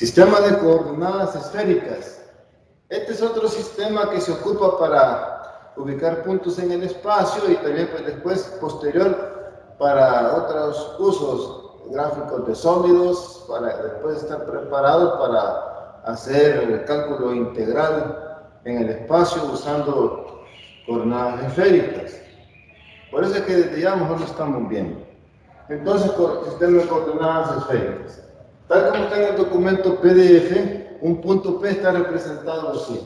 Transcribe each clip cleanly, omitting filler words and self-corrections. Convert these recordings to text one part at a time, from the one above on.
Sistema de coordenadas esféricas. Este es otro sistema que se ocupa para ubicar puntos en el espacio y también pues, después, posterior, para otros usos, gráficos de sólidos, para después estar preparados para hacer el cálculo integral en el espacio usando coordenadas esféricas. Por eso es que desde ya mejor lo estamos viendo. Entonces, sistema de coordenadas esféricas. Tal como está en el documento PDF, un punto P está representado así.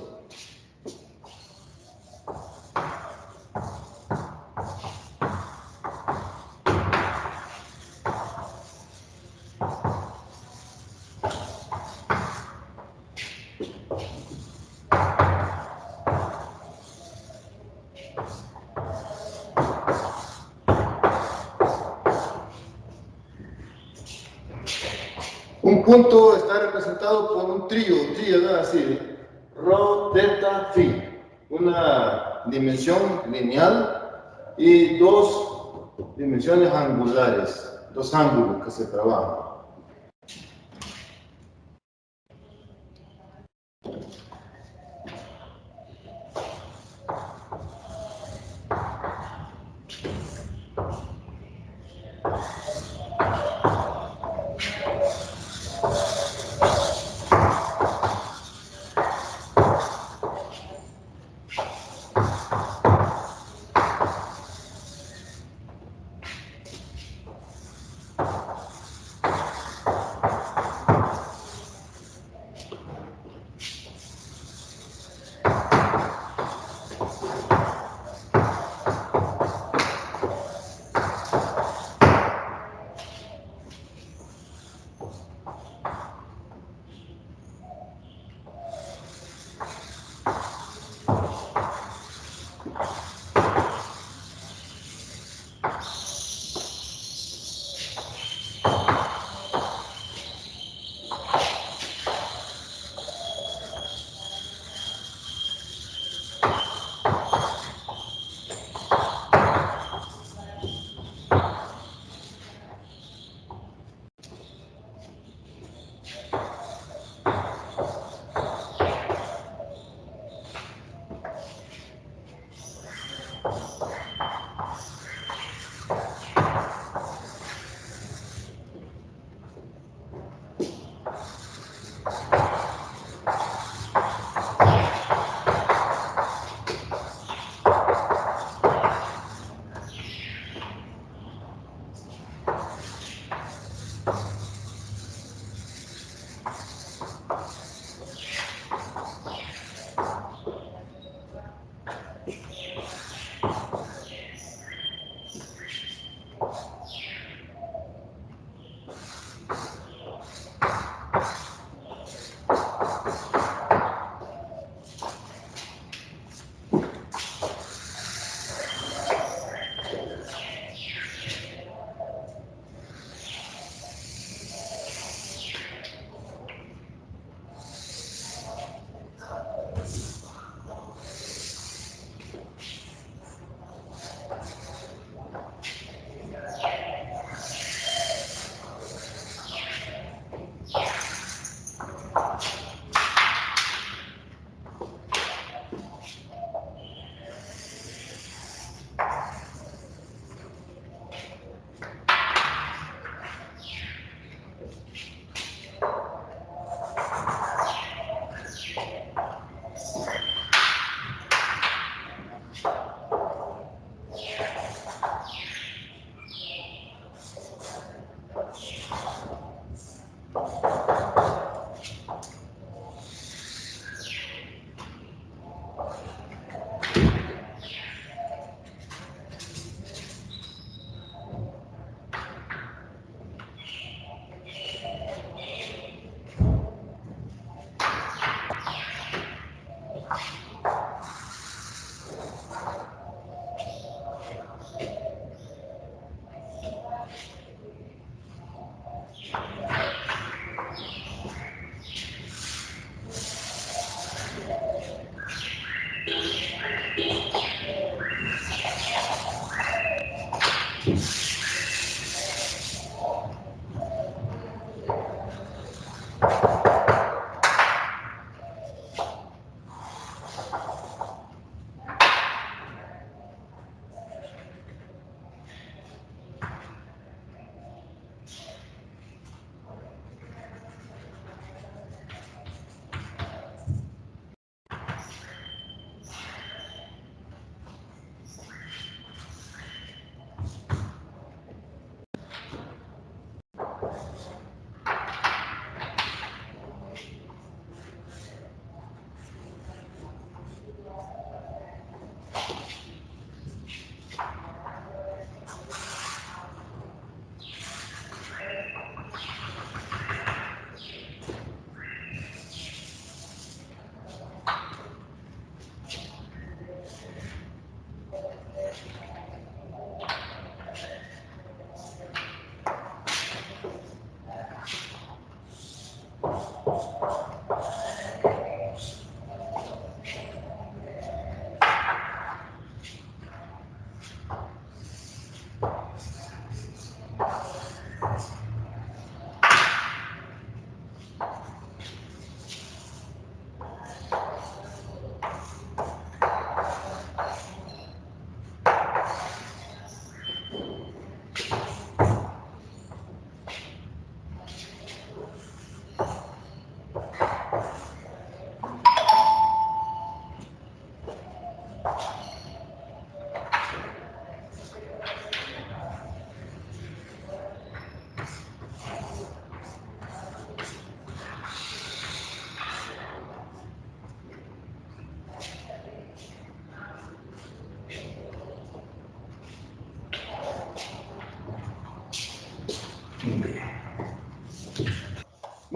Un punto está representado por un tríada así, rho, teta, phi, una dimensión lineal y dos dimensiones angulares, dos ángulos que se trabajan.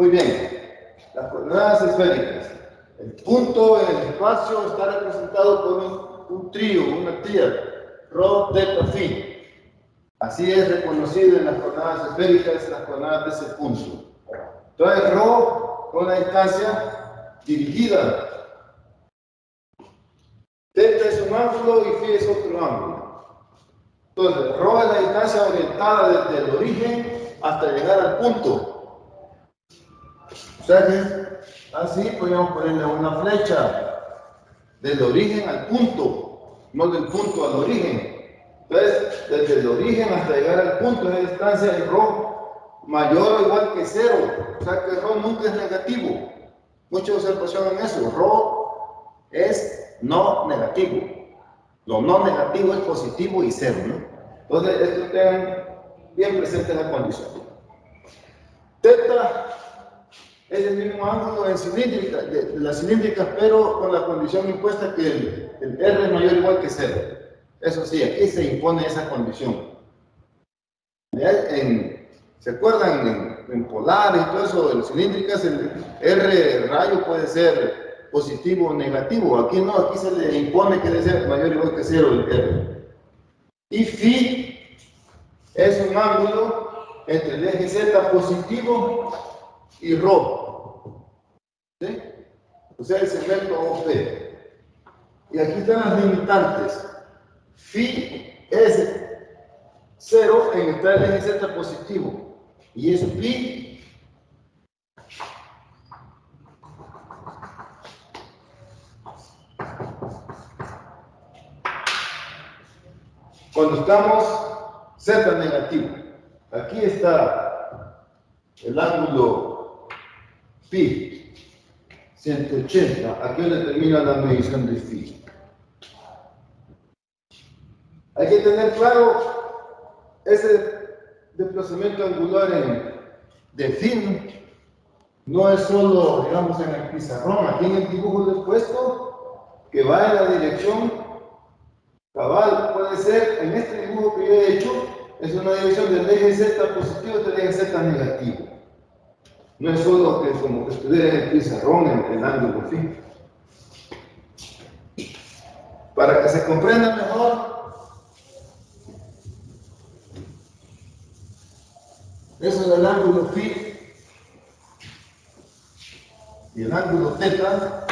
Muy bien, las coordenadas esféricas. El punto en el espacio está representado por un trío, una tríada, rho, teta, phi. Así es reconocido en las coordenadas esféricas, las coordenadas de ese punto. Entonces, rho con la distancia dirigida. Teta es un ángulo y phi es otro ángulo. Entonces, rho es la distancia orientada desde el origen hasta llegar al punto. O sea que así podríamos ponerle una flecha del origen al punto, no del punto al origen. Entonces, desde el origen hasta llegar al punto de distancia de rho mayor o igual que 0. O sea que rho nunca es negativo. Mucha observación en eso. Rho es no negativo. Lo no negativo es positivo y 0, ¿no? Entonces, esto tengan bien presente la condición. Teta es el mismo ángulo en cilíndrica, de las cilíndricas, pero con la condición impuesta que el R es mayor o igual que 0. Eso sí, aquí se impone esa condición. ¿Se acuerdan? En polares y todo eso, en cilíndricas, el R rayo puede ser positivo o negativo. Aquí no, aquí se le impone que debe ser mayor o igual que 0 el R. Y phi es un ángulo entre el eje Z positivo y rho. ¿Sí? O sea, el segmento OP. Y aquí están las limitantes. Phi es 0 en el eje Z positivo. Y es pi cuando estamos Z negativo. Aquí está el ángulo pi 180. Aquí donde termina la medición de phi. Hay que tener claro ese desplazamiento angular de phi no es solo, digamos, en el pizarrón. Aquí en el dibujo les he puesto que va en la dirección cabal. Puede ser, en este dibujo que yo he hecho, es una dirección del eje Z positivo y del eje Z negativo. No es solo que como que estuviera en el pizarrón el ángulo phi. Para que se comprenda mejor, eso es el ángulo phi y el ángulo teta.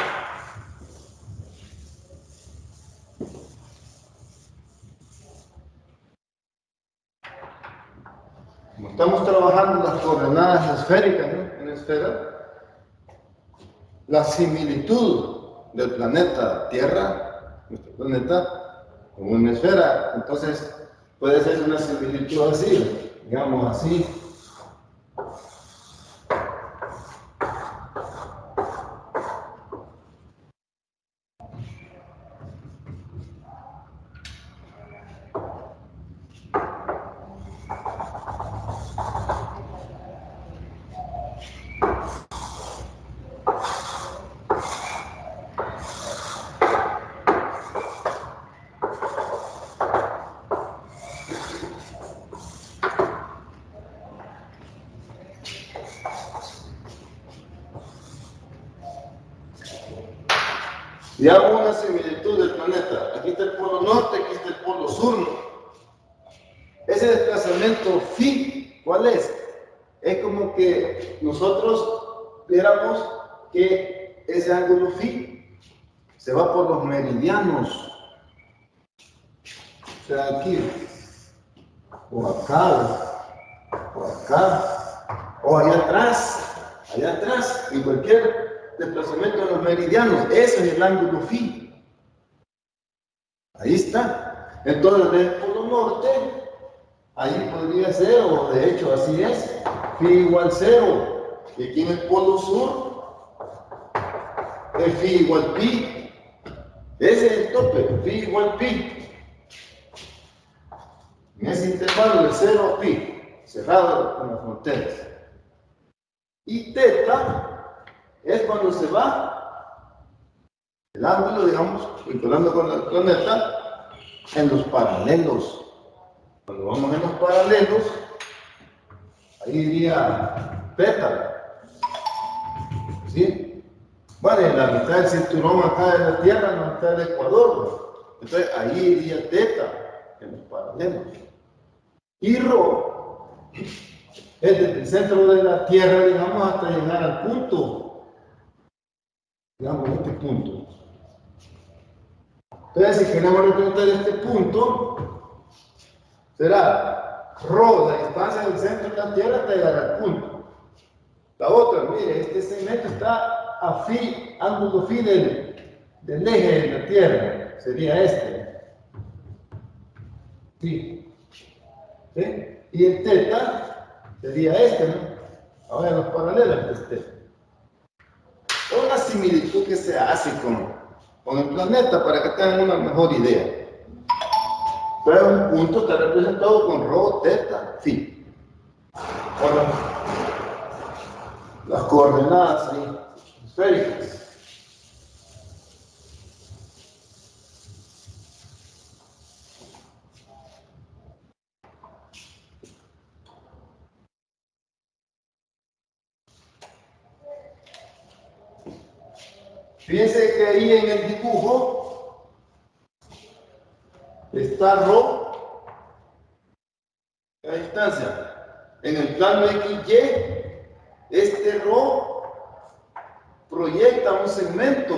Como estamos trabajando las coordenadas esféricas, ¿no? En la esfera, la similitud del planeta Tierra, nuestro planeta, con una esfera, entonces puede ser una similitud así, digamos así. Y hago una similitud del planeta. Aquí está el polo norte, aquí está el polo sur. Ese desplazamiento phi, ¿cuál es? Es como que nosotros viéramos que ese ángulo phi se va por los meridianos. O sea, aquí, o acá, o allá atrás, en cualquier desplazamiento de los meridianos. Ese es el ángulo phi. Ahí está. Entonces, del polo norte, ahí podría ser, o de hecho así es, phi igual 0. Y aquí en el polo sur, es phi igual pi. Ese es el tope, phi igual pi. En ese intervalo de 0 a pi, cerrado con las fronteras. Y teta es cuando se va el ángulo, digamos, vinculando con el planeta, en los paralelos. Cuando vamos en los paralelos, ahí iría teta. ¿Sí? Bueno, en la mitad del cinturón acá de la Tierra, en la mitad del Ecuador. Entonces ahí iría teta, en los paralelos. Y Rho es desde el centro de la Tierra, digamos, hasta llegar al punto. Digamos, este punto. Entonces, si queremos representar este punto, será Rho, la distancia del centro de la Tierra hasta llegar al punto. La otra, mire, este segmento está a ángulo phi del eje de la Tierra, sería este. Sí. ¿Sí? Y el teta sería este, ¿no? Ahora los paralelos, este. Una similitud que se hace con el planeta para que tengan una mejor idea. Pero un punto está representado con rho, teta, phi. Ahora, las coordenadas ahí, esféricas. Fíjense que ahí en el dibujo está rho a distancia. En el plano XY, este rho proyecta un segmento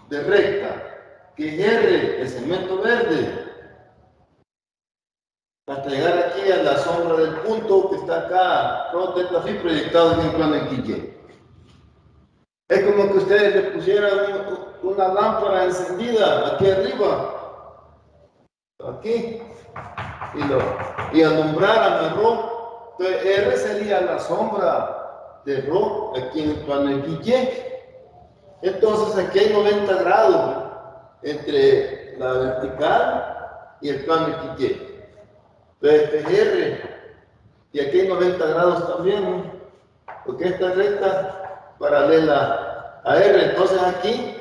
de recta, que es R, el segmento verde, hasta llegar aquí a la sombra del punto que está acá, rho teta phi proyectado en el plano XY. Es como que ustedes le pusieran una lámpara encendida aquí arriba, aquí, y alumbraran el rho. Entonces R sería la sombra de rho aquí en el plano XY. Entonces aquí hay 90 grados entre la vertical y el plano XY. Entonces este es R, y aquí hay 90 grados también, ¿no? Porque esta recta paralela a R. Entonces aquí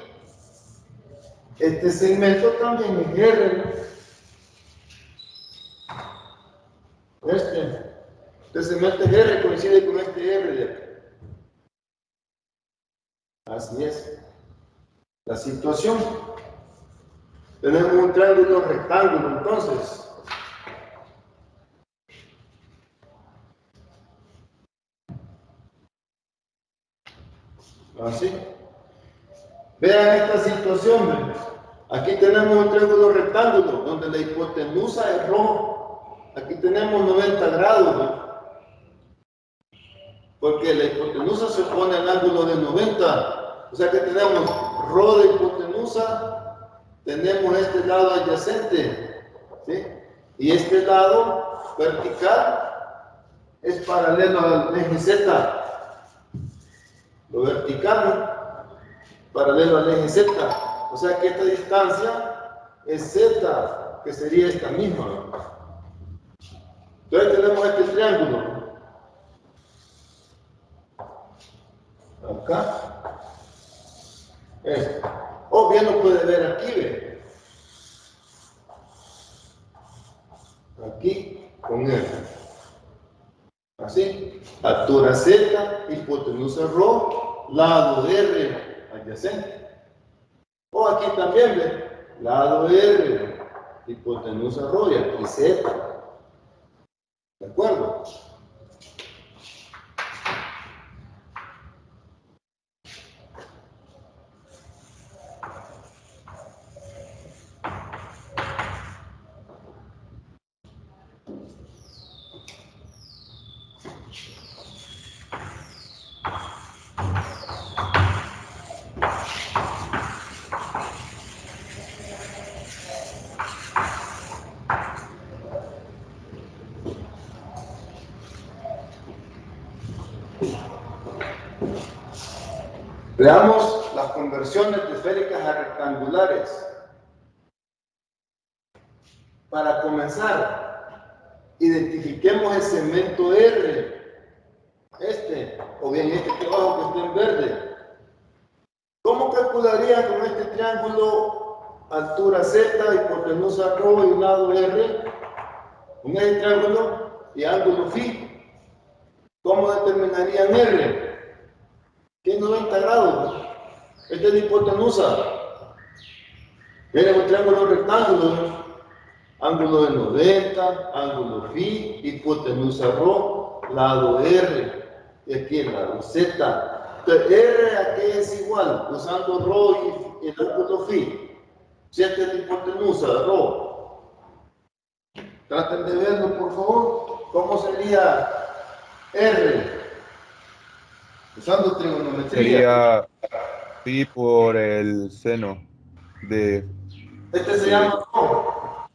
este segmento también es R, ¿no? Este segmento es R, coincide con este R de aquí. Así es la situación. Tenemos un triángulo rectángulo, entonces. Así. Vean esta situación, ¿ven? Aquí tenemos un triángulo rectángulo donde la hipotenusa es rho. Aquí tenemos 90 grados, ¿no? Porque la hipotenusa se opone al ángulo de 90. O sea que tenemos rho de hipotenusa, tenemos este lado adyacente, ¿sí? Y este lado vertical es paralelo al eje Z. Lo vertical, ¿no? Paralelo al eje Z. O sea que esta distancia es Z, que sería esta misma, ¿no? Entonces tenemos este triángulo. Acá. Este. O bien lo puede ver aquí, ¿ve? Aquí con R. Así. Altura Z, hipotenusa rho, lado R adyacente. O aquí también, ¿ve? Lado R, hipotenusa rho y aquí Z. ¿De acuerdo? Veamos las conversiones de esféricas a rectangulares. Para comenzar, identifiquemos el segmento R, o bien este que abajo que está en verde. ¿Cómo calcularía con este triángulo altura Z, hipotenusa rho y lado R, con este triángulo y ángulo phi? ¿Cómo determinarían R? ¿Qué es 90 grados? Esta es la hipotenusa. Viene un triángulo rectángulo, ángulo de 90, ángulo phi, hipotenusa rho, lado R, y aquí el lado Z. Entonces, R aquí es igual, usando rho y el ángulo phi. Si esta es la hipotenusa rho, traten de verlo, por favor. ¿Cómo sería R? Usando trigonometría. Sería phi por el seno de Este se llama rho.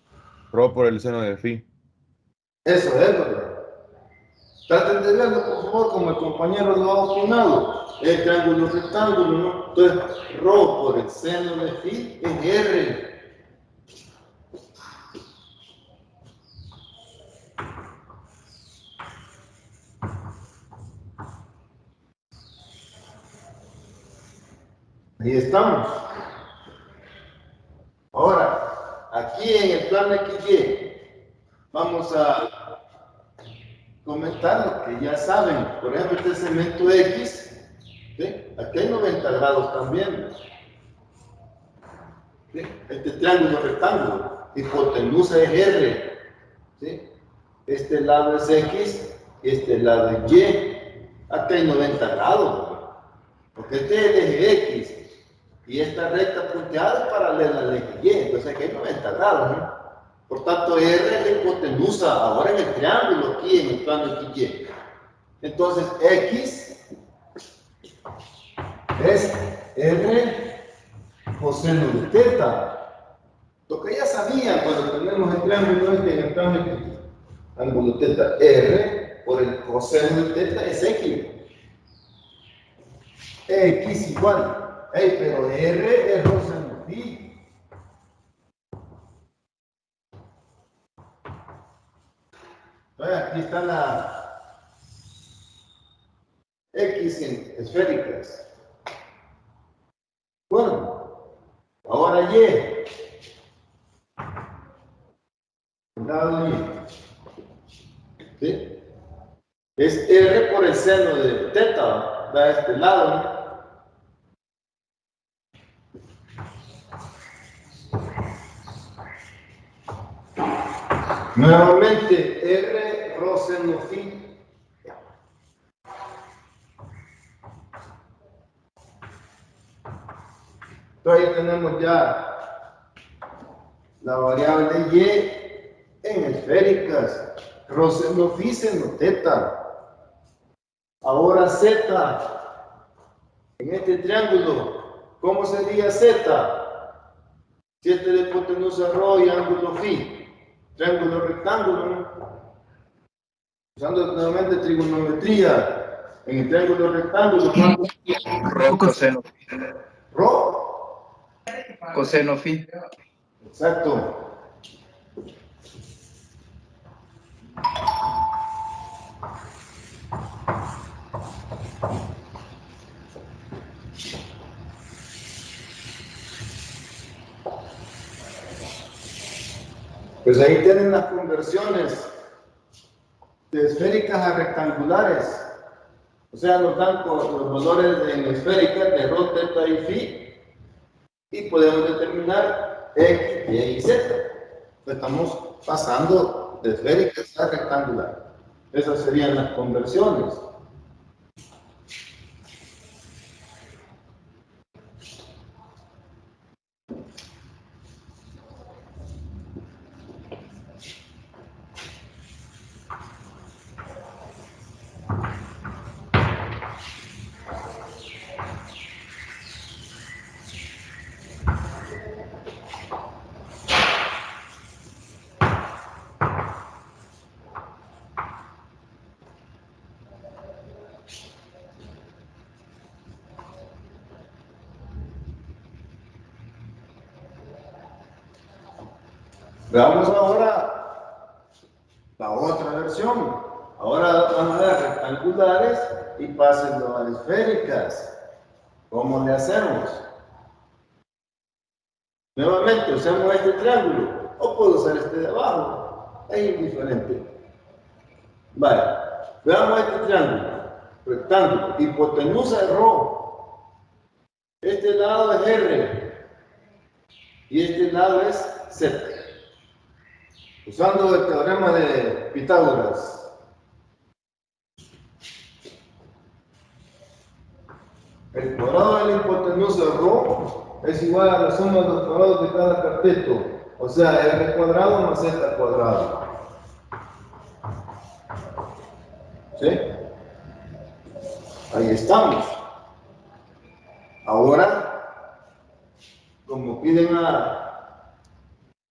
rho por el seno de phi. Eso es, ¿verdad? Traten de verlo, por favor, como el compañero lo ha opinado. El triángulo rectángulo, ¿no? Entonces, rho por el seno de phi es R. Ahí estamos. Ahora, aquí en el plano XY, vamos a comentar lo que ya saben. Por ejemplo, este segmento X, ¿sí? Aquí hay 90 grados también. ¿Sí? Este triángulo rectángulo, hipotenusa es R. ¿Sí? Este lado es X, este lado es Y. Aquí hay 90 grados, ¿no? Porque este es el eje X y esta recta punteada es paralela al eje Y, entonces aquí hay 90 grados, ¿no? Por tanto, R es la hipotenusa, ahora en el triángulo, aquí en el plano XY. Entonces, X es R coseno de teta. Lo que ya sabían cuando tenemos el triángulo este en el plano XY. Ángulo teta R por el coseno de teta es X. X igual. Hey, pero R es coseno phi. Entonces, aquí está la X en esféricas. Bueno, ahora Y. Lado Y. ¿Sí? Es R por el seno de teta, da este lado, ¿no? Nuevamente, R rho seno phi. Entonces ahí tenemos ya la variable Y en esféricas. Rho seno phi seno teta. Ahora Z, en este triángulo, ¿cómo sería Z? Si este es la hipotenusa rho y ángulo phi, triángulo rectángulo, ¿no? Usando nuevamente trigonometría, en el triángulo rectángulo, ¿cuánto? Rho coseno. Rho. Coseno phi. Exacto. Pues ahí tienen las conversiones de esféricas a rectangulares. O sea, nos dan los valores en esféricas de rho, teta y phi. Y podemos determinar X, Y y Z. Estamos pasando de esféricas a rectangular. Esas serían las conversiones. Veamos ahora la otra versión. Ahora van a ver rectangulares y pásenlo a esféricas. ¿Cómo le hacemos? Nuevamente, usamos este triángulo o puedo usar este de abajo. Es indiferente. Vale, veamos este triángulo. Rectángulo, hipotenusa de rho. este lado es R y este lado es Z. Usando el teorema de Pitágoras. El cuadrado de la hipotenusa ρ es igual a la suma de los cuadrados de cada cateto. O sea, R cuadrado más Z cuadrado. ¿Sí? Ahí estamos. Ahora, como piden a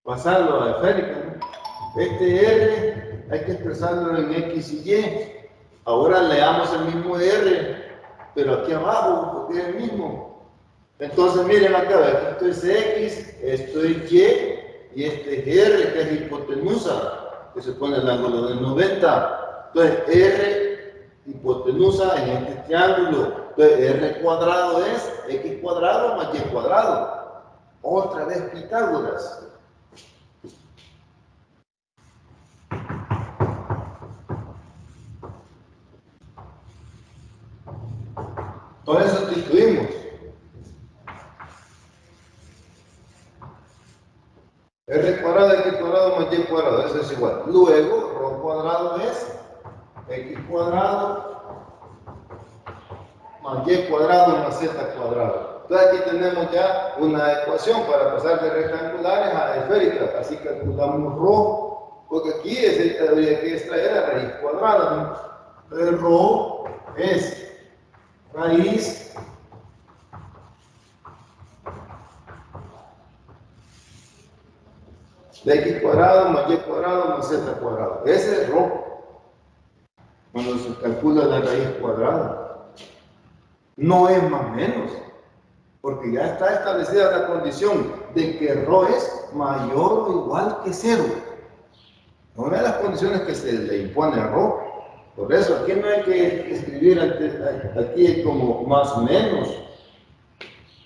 pasarlo a esférica, ¿no? Este R hay que expresarlo en X y Y. Ahora leamos el mismo R, pero aquí abajo, porque es el mismo. Entonces, miren acá, esto es X, esto es Y, y este es R, que es hipotenusa, que se pone el ángulo de 90. Entonces, R hipotenusa en este triángulo. Entonces, R cuadrado es X cuadrado más Y cuadrado. Otra vez Pitágoras. Con eso sustituimos. R cuadrado, X cuadrado más Y cuadrado, eso es igual. Luego, ρ cuadrado es X cuadrado más Y cuadrado más Z cuadrado. Entonces aquí tenemos ya una ecuación para pasar de rectangulares a esféricas. Así calculamos ρ, porque aquí habría que extraer la raíz cuadrada, ¿no? El ρ es raíz de X cuadrado más Y cuadrado más Z cuadrado. Ese es ρ, cuando se calcula la raíz cuadrada. No es más menos, porque ya está establecida la condición de que ρ es mayor o igual que 0. Una de las condiciones que se le impone a ρ. Por eso aquí no hay que escribir aquí como más o menos.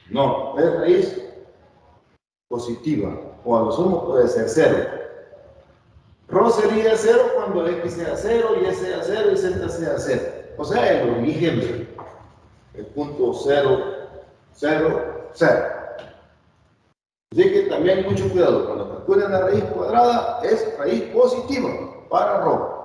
No, es raíz positiva, o a lo sumo puede ser 0. ρ sería 0 cuando X sea 0, Y sea 0 y Z sea 0. O sea, el origen, el punto 0, 0, 0. Así que también mucho cuidado, cuando calculen la raíz cuadrada, es raíz positiva para ρ.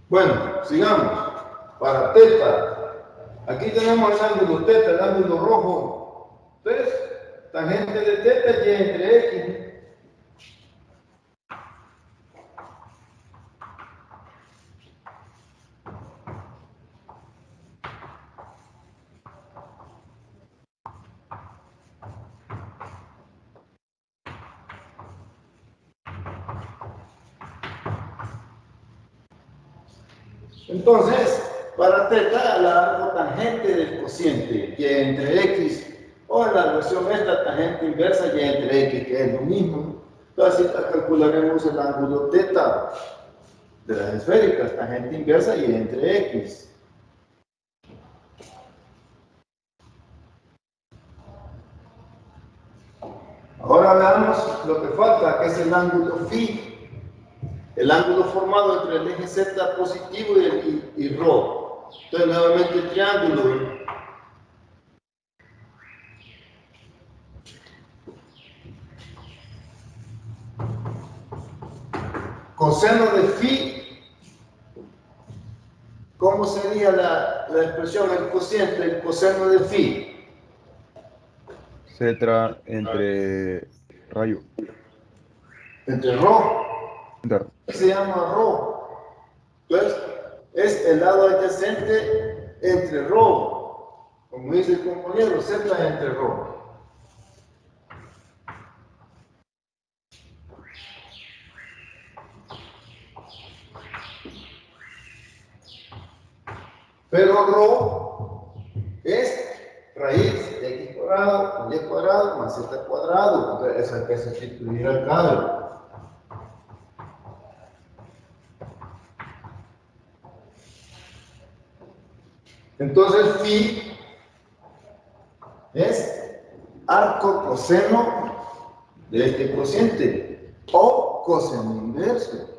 Bueno, sigamos. Para teta, aquí tenemos el ángulo teta, el ángulo rojo. Entonces, tangente de teta y entre X. Entonces, para teta, la tangente del cociente y entre X, o en la versión esta, tangente inversa y entre X, que es lo mismo. Entonces, calcularemos el ángulo teta de las esféricas, tangente inversa y entre X. Ahora veamos lo que falta, que es el ángulo phi. El ángulo formado entre el eje Z positivo y ρ. Entonces, nuevamente el triángulo. Coseno de phi. ¿Cómo sería la expresión, el cociente, el coseno de phi? Z entre rayo. Entre ρ. Se llama ρ. Entonces, es el lado adyacente entre ρ. Como dice el compañero, Z entre ρ. Pero ρ es raíz de X cuadrado con Y cuadrado más Z cuadrado. Entonces, eso hay que sustituir acá. Entonces, phi es arco coseno de este cociente o coseno inverso.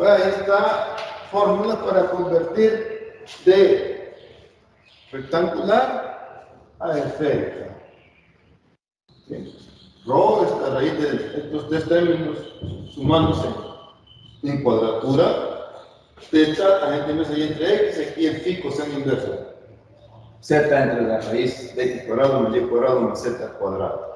Ahí está fórmula para convertir de rectangular a esférica. ¿Sí? Rho es la raíz de estos tres términos sumándose en cuadratura. Teta, la gente me ahí entre x, aquí en phi coseno inverso. Z entre la raíz de x cuadrado más y cuadrado más z cuadrado.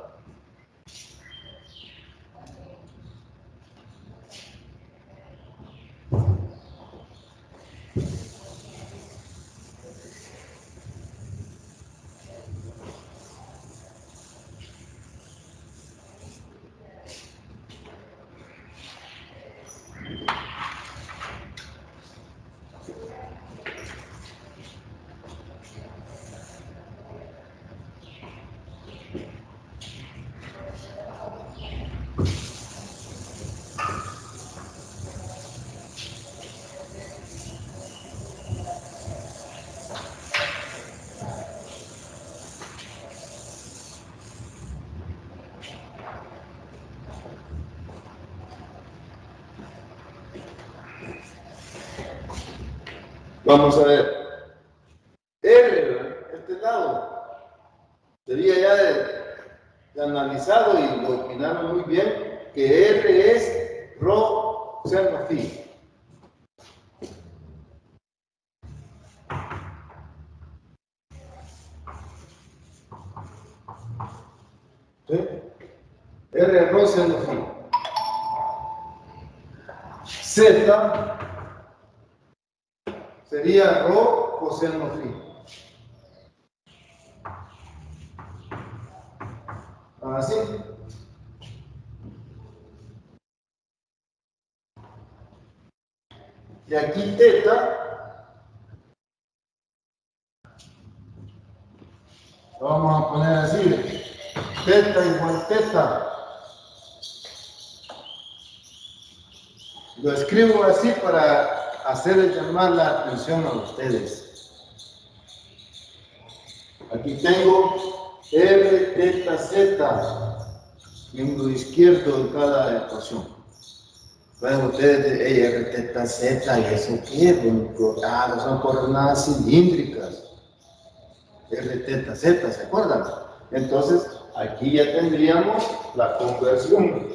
Vamos a ver. R, este lado, sería ya de analizado y lo opinaron muy bien, que R es rho seno phi. ¿Sí? R es rho seno phi. Z sería rho coseno phi. Así. Y aquí teta, lo vamos a poner así, teta igual teta. Lo escribo así para hacerles llamar la atención a ustedes. Aquí tengo R, teta, Z, miembro izquierdo de cada ecuación. Bueno, ustedes, R, teta, Z, ¿y eso qué? Son coordenadas cilíndricas. R, teta, Z, ¿se acuerdan? Entonces, aquí ya tendríamos la conversión.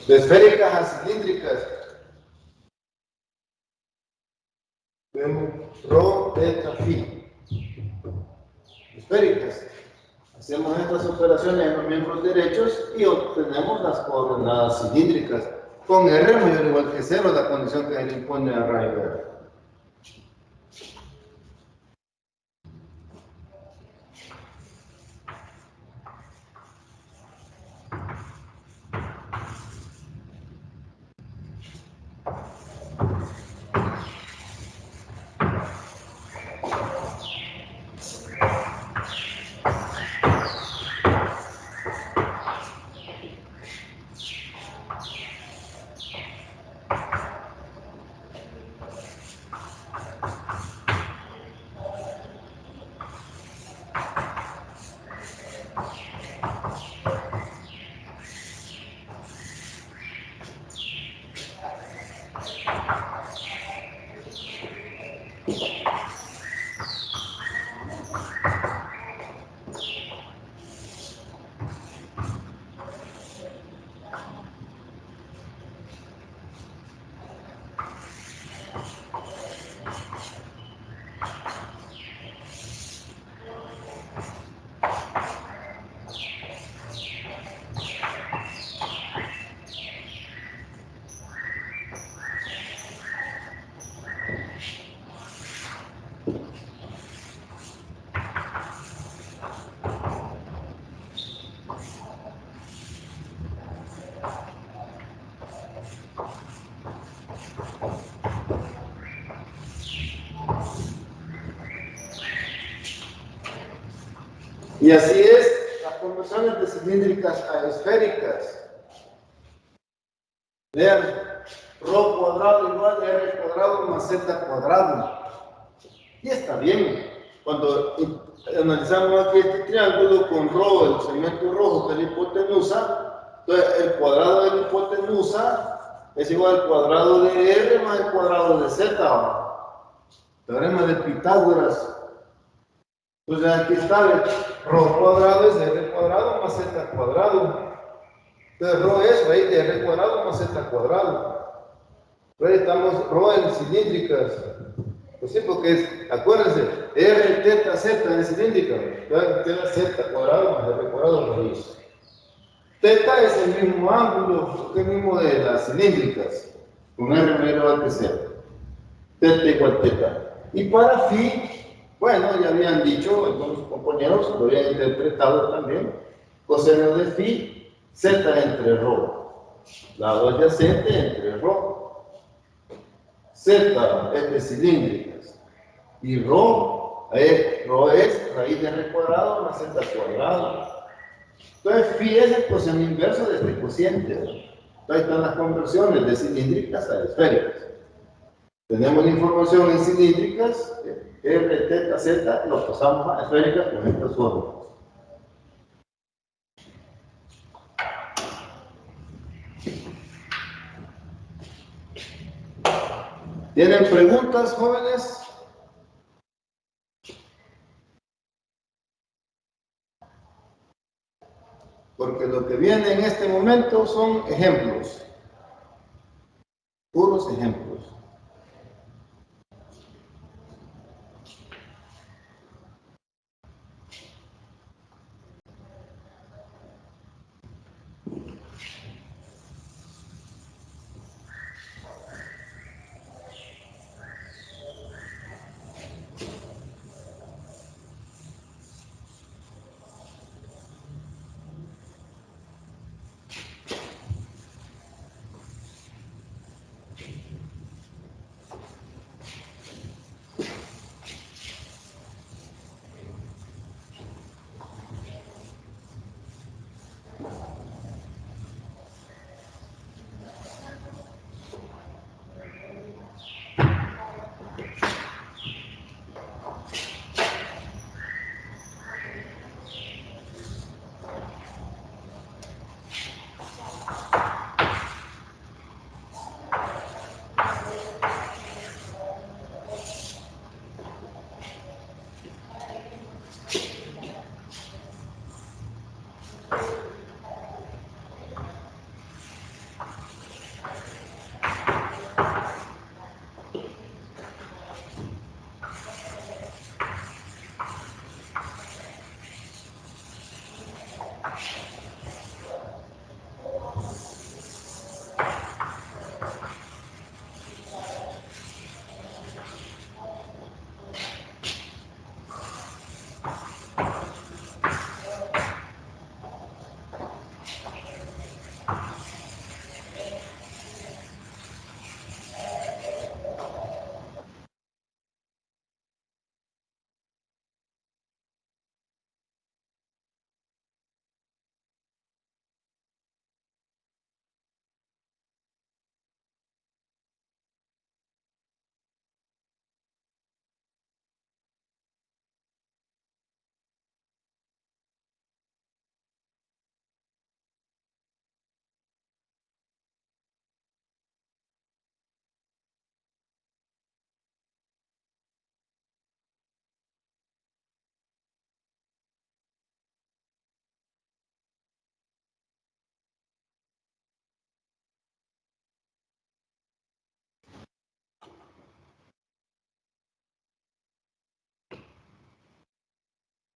De esféricas a cilíndricas. Vemos rho, teta, phi. Esféricas. Hacemos estas operaciones en los miembros derechos y obtenemos las coordenadas cilíndricas. Con R mayor o igual que 0, la condición que le impone a rayo R. Y así es las conversiones de cilíndricas a esféricas. Vean, ρ cuadrado igual a r cuadrado más z cuadrado. Y está bien. Cuando analizamos aquí este triángulo con ρ, el segmento rojo que es la hipotenusa, entonces el cuadrado de la hipotenusa es igual al cuadrado de r más el cuadrado de z. Teorema de Pitágoras. Entonces aquí está el ρ cuadrado es r cuadrado más z cuadrado. Entonces ρ es raíz de r cuadrado más z cuadrado. Entonces estamos ρ en cilíndricas. Pues sí, porque es, acuérdense, r teta z en cilíndrica. Entonces queda z cuadrado más r cuadrado raíz. Teta es el mismo ángulo, el mismo de las cilíndricas, con r mayor que z. Teta igual teta. Y para phi, bueno, ya habían dicho, algunos compañeros lo habían interpretado también, coseno de phi, z entre ρ, lado adyacente entre ρ, z es de cilíndricas, y ρ es raíz de r cuadrado más z cuadrado. Entonces, phi es el coseno inverso de este cociente. Ahí están las conversiones de cilíndricas a esféricas. Tenemos la información en cilíndricas, R, teta, Z, lo pasamos a esféricas con estas fórmulas. ¿Tienen preguntas, jóvenes? Porque lo que viene en este momento son ejemplos, puros ejemplos.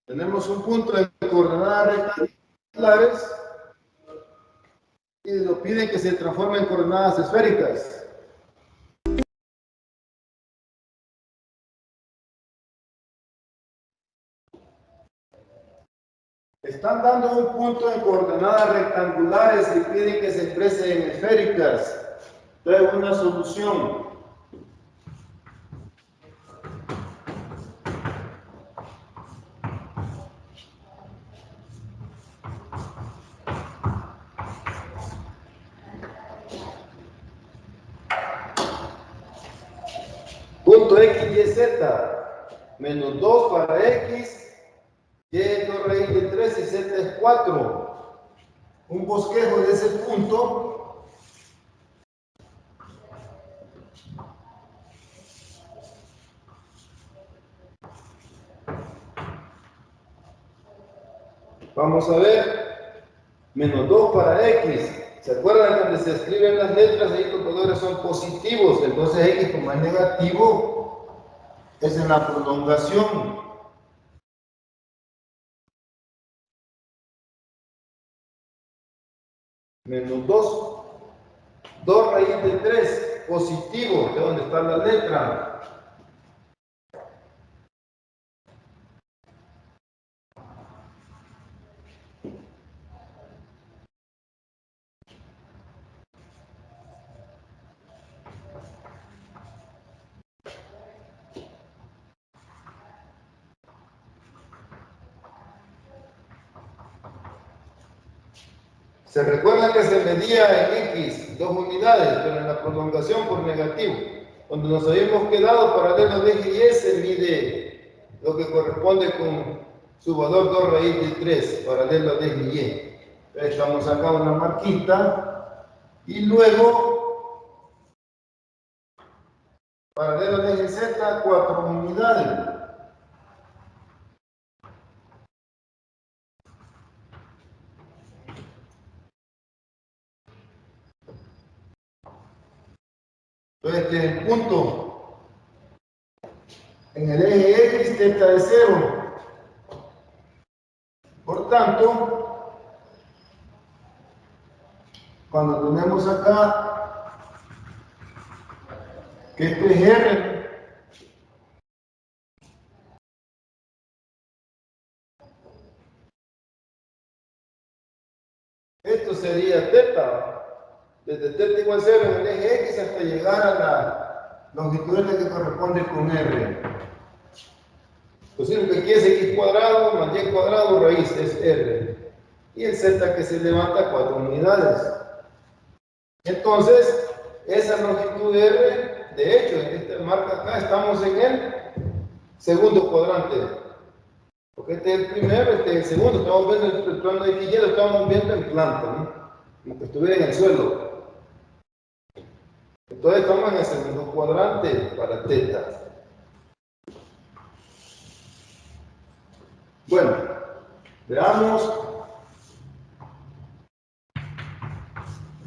Tenemos un punto en coordenadas rectangulares y nos piden que se transforme en coordenadas esféricas. Están dando un punto en coordenadas rectangulares y piden que se exprese en esféricas. Entonces, una solución. punto x, y, z. Menos 2 para x, y es 2 raíz de 3 y z es 4. Un bosquejo de ese punto vamos a ver, menos 2 para x. ¿Se acuerdan cuando se escriben las letras? Ahí los valores son positivos, entonces x como es negativo es en la prolongación. Menos 2 raíz de 3, positivo, de donde está la letra. Se recuerda que se medía en X 2 unidades, pero en la prolongación por negativo. Cuando nos habíamos quedado paralelo de eje y Y, se mide lo que corresponde con su valor 2 raíz de 3, paralelo de eje y Y. Estamos acá una marquita, y luego, paralelo de eje Z, 4 unidades. Entonces, este es el punto. En el eje X, teta es 0. Por tanto, cuando tenemos acá que este es R, esto sería teta. Desde teta igual 0 en el eje X hasta llegar a la longitud que corresponde con R. Entonces lo que aquí es x cuadrado más y cuadrado raíz es R. Y el z que se levanta 4 unidades. Entonces, esa longitud de R, de hecho, en esta marca acá estamos en el segundo cuadrante. Porque este es el primero, este es el segundo. Estamos viendo el plano de XY, lo estamos viendo en planta, ¿no? Como que estuviera en el suelo. Entonces estamos en el segundo cuadrante para teta. Bueno, veamos.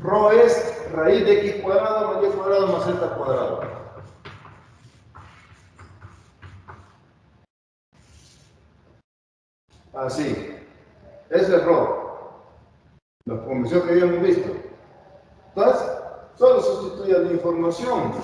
Rho es raíz de x cuadrado más y cuadrado más z cuadrado. Así. Eso es Rho. La convención que habíamos visto. Entonces, solo sustituye la información.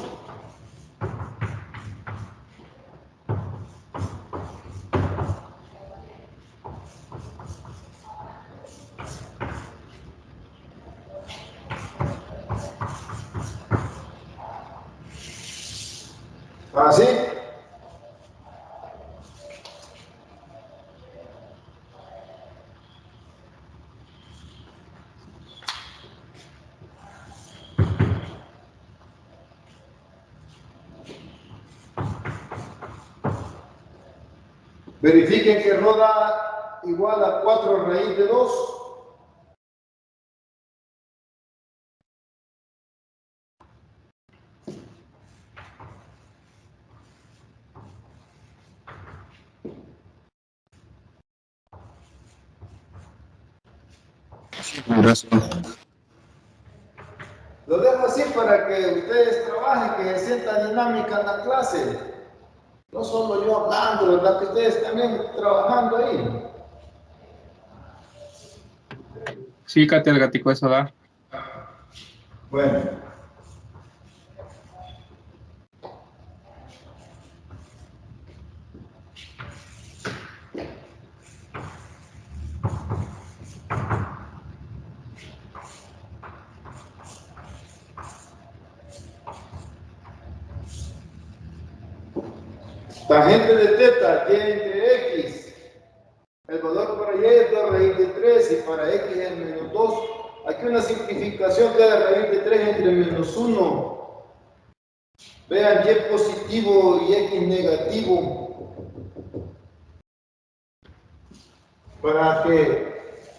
Así. Verifiquen que Rho da igual a 4 raíz de 2. Lo dejo así para que ustedes trabajen, que se sienta dinámica en la clase. No solo yo hablando, ¿verdad? Que ustedes también trabajando ahí. Sí, Katia, el gatico eso da. Bueno. Tangente de teta, y entre x. El valor para y es 2 raíz de 3 y para x es menos 2. Aquí una simplificación queda raíz de 3 entre menos 1. Vean y positivo y x negativo para que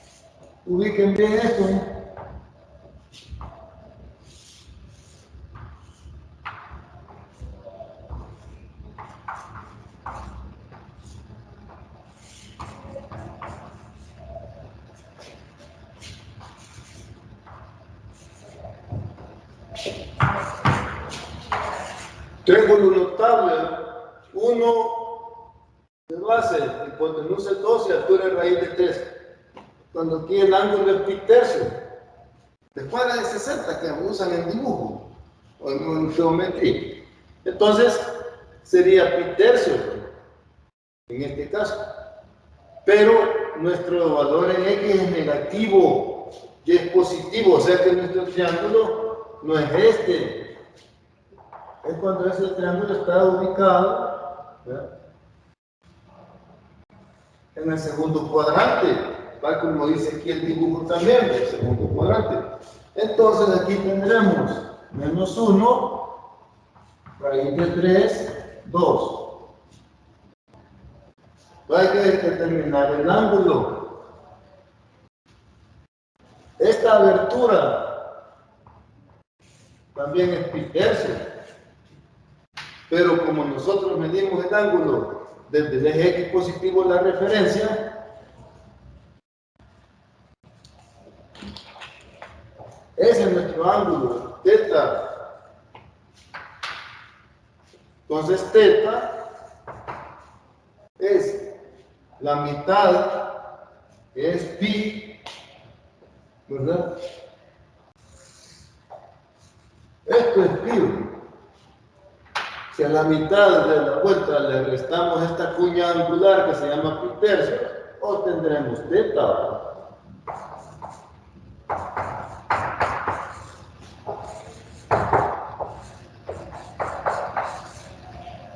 ubiquen bien esto. Triángulo notable, 1 de base, hipotenusa 2 y altura de raíz de 3. Cuando aquí el ángulo es pi tercio, de fuera de 60 que usan en dibujo o en geometría. Entonces sería pi tercio en este caso. Pero nuestro valor en x es negativo y es positivo, o sea que nuestro triángulo no es este. Es cuando ese triángulo está ubicado, ¿verdad?, en el segundo cuadrante, tal como dice aquí el dibujo también del segundo cuadrante. Entonces aquí tendremos menos 1, raíz de 3, 2. Hay que determinar el ángulo. Esta abertura también es pi tercio, pero como nosotros medimos el ángulo desde el eje X positivo, la referencia, ese es nuestro ángulo, teta. Entonces teta es la mitad, que es pi, ¿verdad? Esto es pi. Si a la mitad de la vuelta le restamos esta cuña angular que se llama pi tercio, obtendremos teta.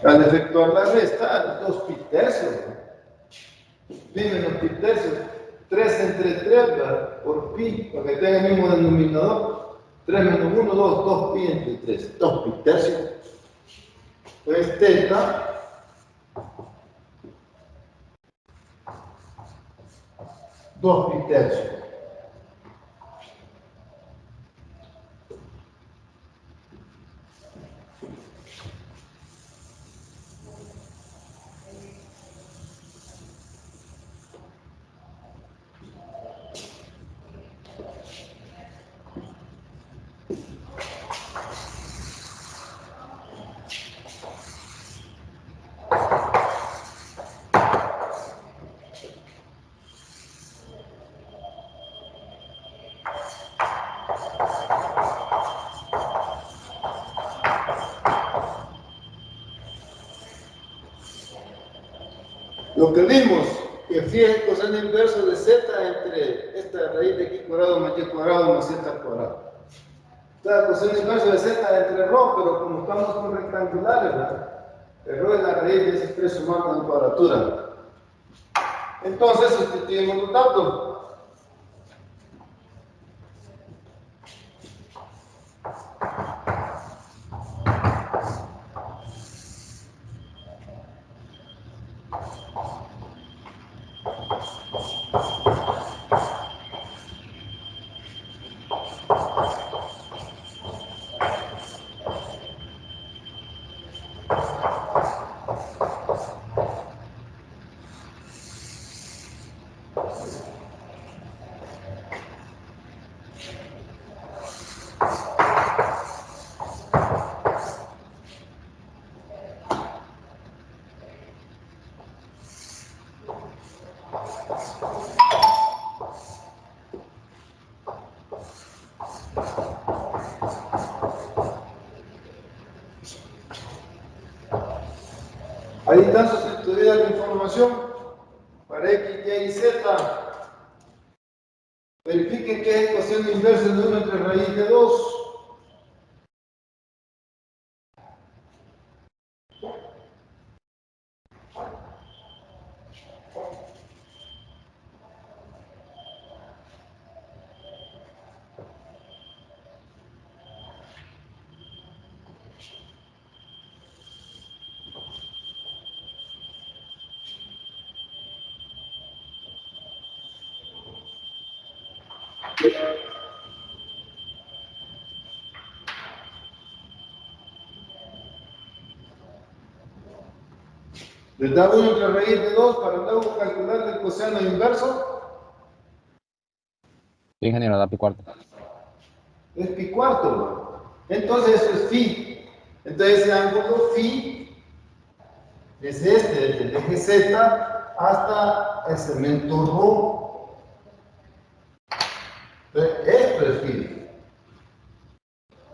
Al efectuar la resta, 2 pi tercios. Pi menos pi tercios. 3 entre 3, ¿verdad?, por pi, para que tenga el mismo denominador. 3 menos 1, 2, 2 pi entre 3. 2 pi tercios. Entonces teta dos pi tercios. Lo que vimos, que phi es el coseno inverso de z entre esta raíz de x cuadrado más y cuadrado más z cuadrado. Está el coseno inverso de z entre ρ, pero como estamos con rectangulares, ¿verdad?, el ρ es la raíz de ese tres sumando en cuadratura. Entonces sustituimos los datos. Ahí están sustituidas la información para x, y y z. Verifiquen que es el coseno inverso de 1 entre raíz de 2. ¿Les da 1 entre raíz de 2 para luego calcular el coseno inverso? Sí, ingeniero, da pi cuarto. Es pi cuarto. Entonces eso es phi. Entonces ese ángulo phi es este, desde el eje Z hasta el segmento Rho. Entonces, esto es phi.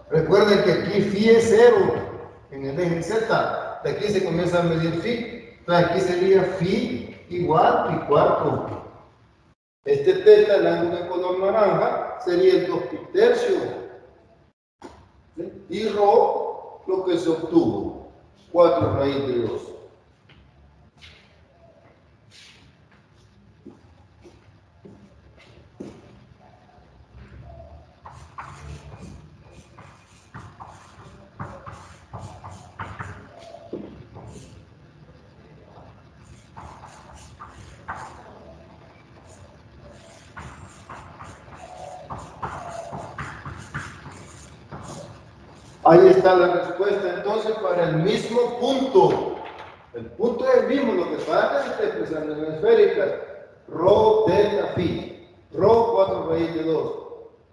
Recuerden que aquí phi es 0 en el eje Z. De aquí se comienza a medir phi. Entonces aquí sería phi igual pi cuarto. Este teta, el ángulo en color naranja, sería el 2 pi tercio. ¿Sí? Y Rho, lo que se obtuvo, 4 raíz de 2. Ahí está la respuesta entonces para el mismo punto. El punto es el mismo, lo que pasa es que está expresando en esféricas. Rho, teta, phi. Rho, 4 raíz de 2.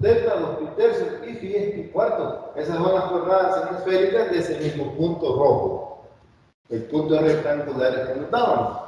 Teta, 2 pi tercios y phi es pi cuarto. Esas son las coordenadas en esféricas de ese mismo punto rojo. El punto rectangular que nos daban.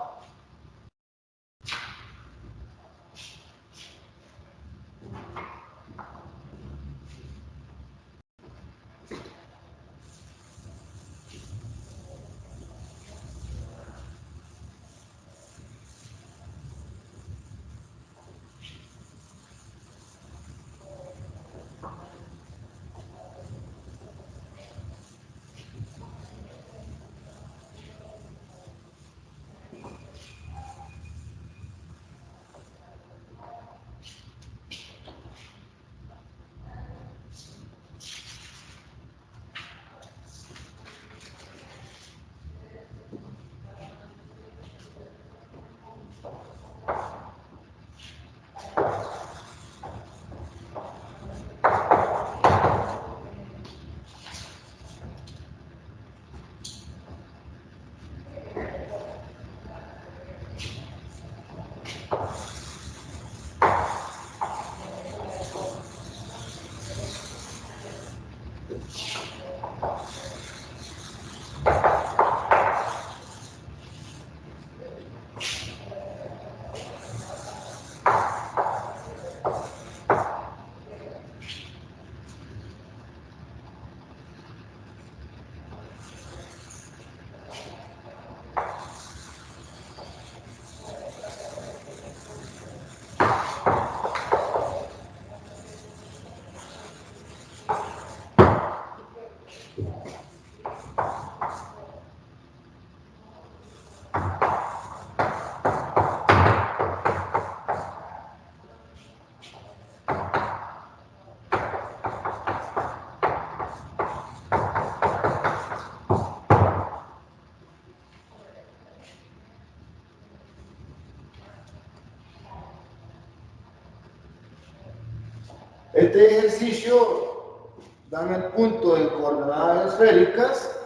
Este ejercicio dan el punto en coordenadas esféricas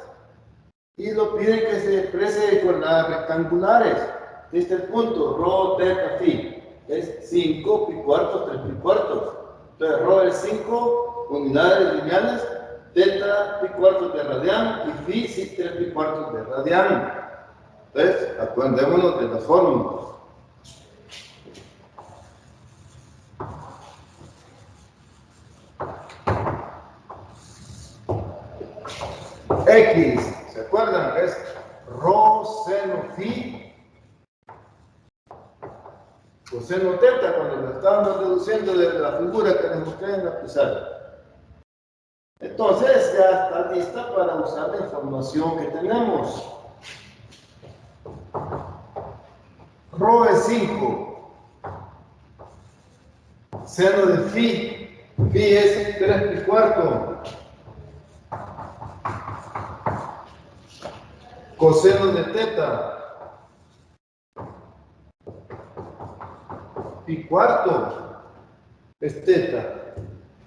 y lo piden que se exprese en coordenadas rectangulares. Este es el punto, Rho, teta, phi. Es 5 pi cuartos, 3 pi cuartos. Entonces, Rho es 5 unidades lineales, teta pi cuartos de radián y phi sí 3 pi cuartos de radián. Entonces, acordémonos de las fórmulas. X, ¿se acuerdan? Es Rho seno phi coseno teta cuando lo estábamos deduciendo de la figura que les mostré en la pizarra. Entonces ya está lista para usar la información que tenemos. Rho es 5. Seno de phi. Phi es 3 pi cuarto. Coseno de teta. Pi cuarto. es teta.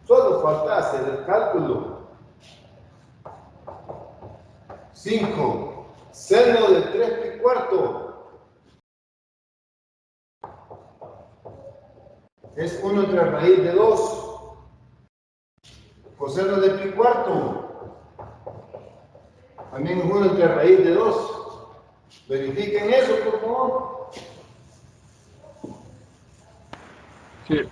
Solo falta hacer el cálculo. 5. Seno de 3 pi cuarto es 1 entre raíz de 2. Coseno de pi cuarto también es 1 entre raíz de 2. Verifiquen eso, por favor. Sí.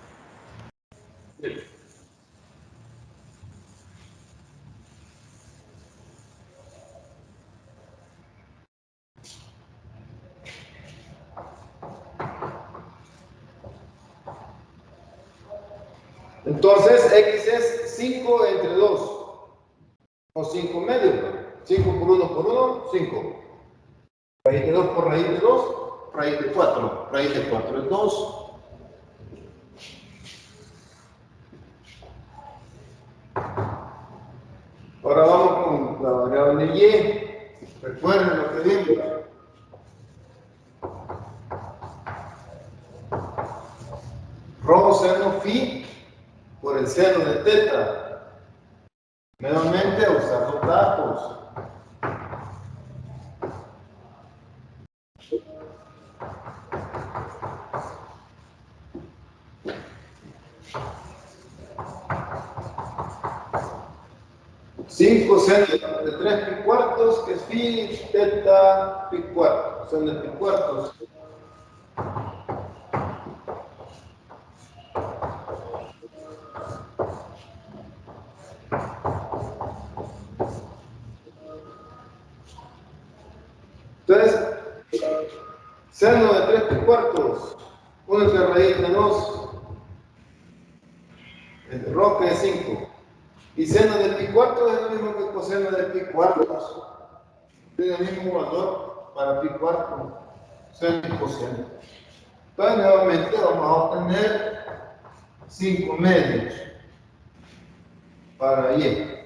Entonces, x es 5 entre 2. O 5 medios. 5 por 1 por 1, 5. Raíz de 2 por raíz de 2, raíz de 4. Raíz de 4 es 2. Ahora vamos con la variable y. Recuerden lo que vimos. Rho seno phi por el seno de teta. Nuevamente a usar los datos. Cinco seno de 3 pi cuartos, que es phi, teta, pi cuartos. Seno de pi cuartos. Entonces, seno de 3 pi cuartos, 1 entre raíz de 2, el rho que es 5. Y seno de pi cuartos es lo mismo que coseno de pi cuartos. Tiene el mismo valor para pi cuartos, seno y coseno. Entonces, nuevamente vamos a obtener 5 medios para y.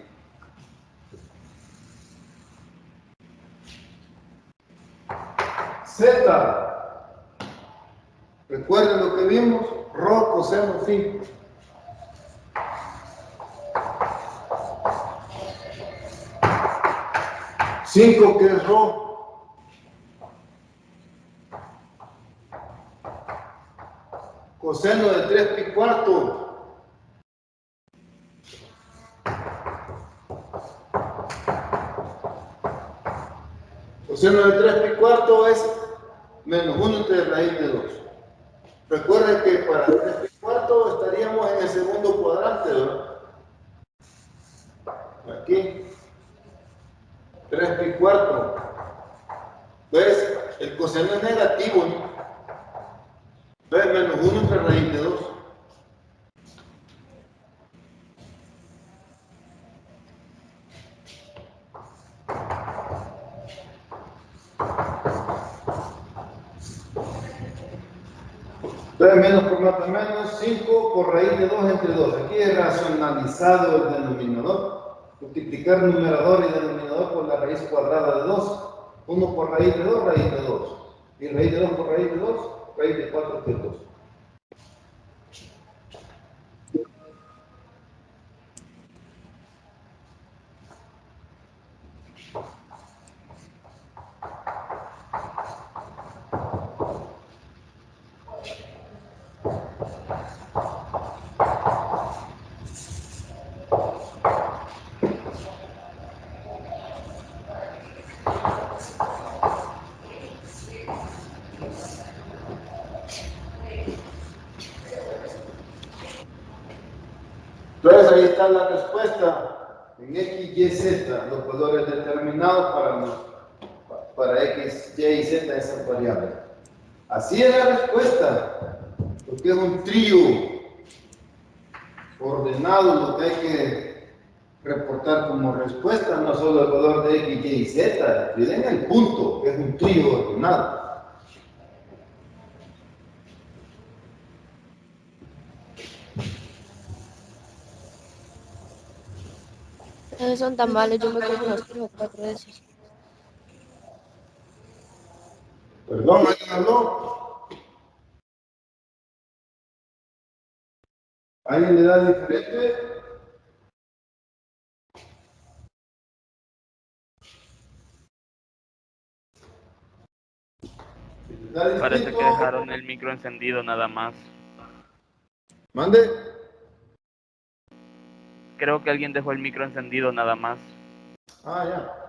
Z. Recuerden lo que vimos, rho coseno phi. 5 que es rho. Coseno de 3 pi cuarto. Coseno de 3 pi cuarto es menos 1 entre raíz de 2. Recuerden que para 3 pi cuarto estaríamos en el segundo cuadrante, ¿verdad? Aquí. 3 pi cuarto. Entonces, el coseno es negativo, ¿no? Entonces, menos 1 entre raíz de 2. Entonces, menos por más menos, 5 por raíz de 2 entre 2. Aquí es racionalizado el denominador. Multiplicar numerador y denominador por la raíz cuadrada de 2. 1 por raíz de 2, raíz de 2. Y raíz de 2 por raíz de 2, raíz de 4 que es 2. Entonces ahí está la respuesta en X, Y, Z, los valores determinados para X, Y y Z esas variables. Así es la respuesta, porque es un trío ordenado lo que hay que reportar como respuesta, no solo el valor de X, Y y Z, miren el punto, que es un trío ordenado. No son tan malos, yo me como unos 3 o 4 de esos. Perdón, ¿alguien habló? ¿Alguien le da diferente? ¿Da Parece distinto? que dejaron el micro encendido nada más. ¿Mande? Creo que alguien dejó el micro encendido nada más. Ah, ya.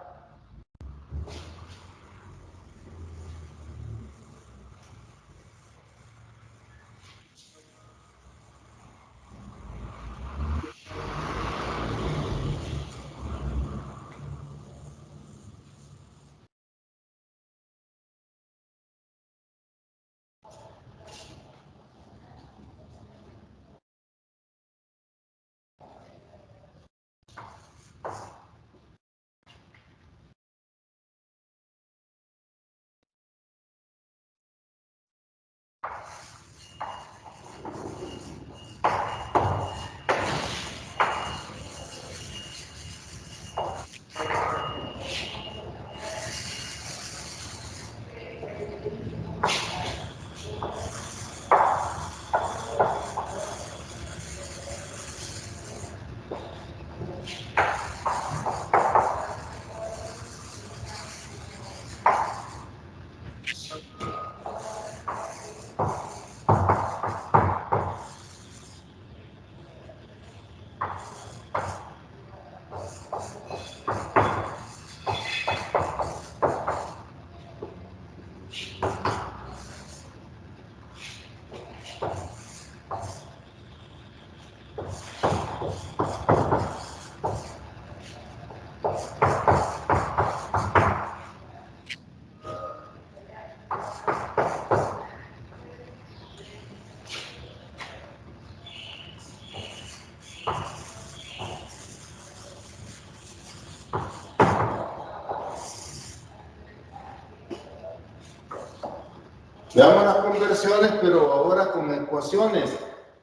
Veamos las conversiones, pero ahora con ecuaciones.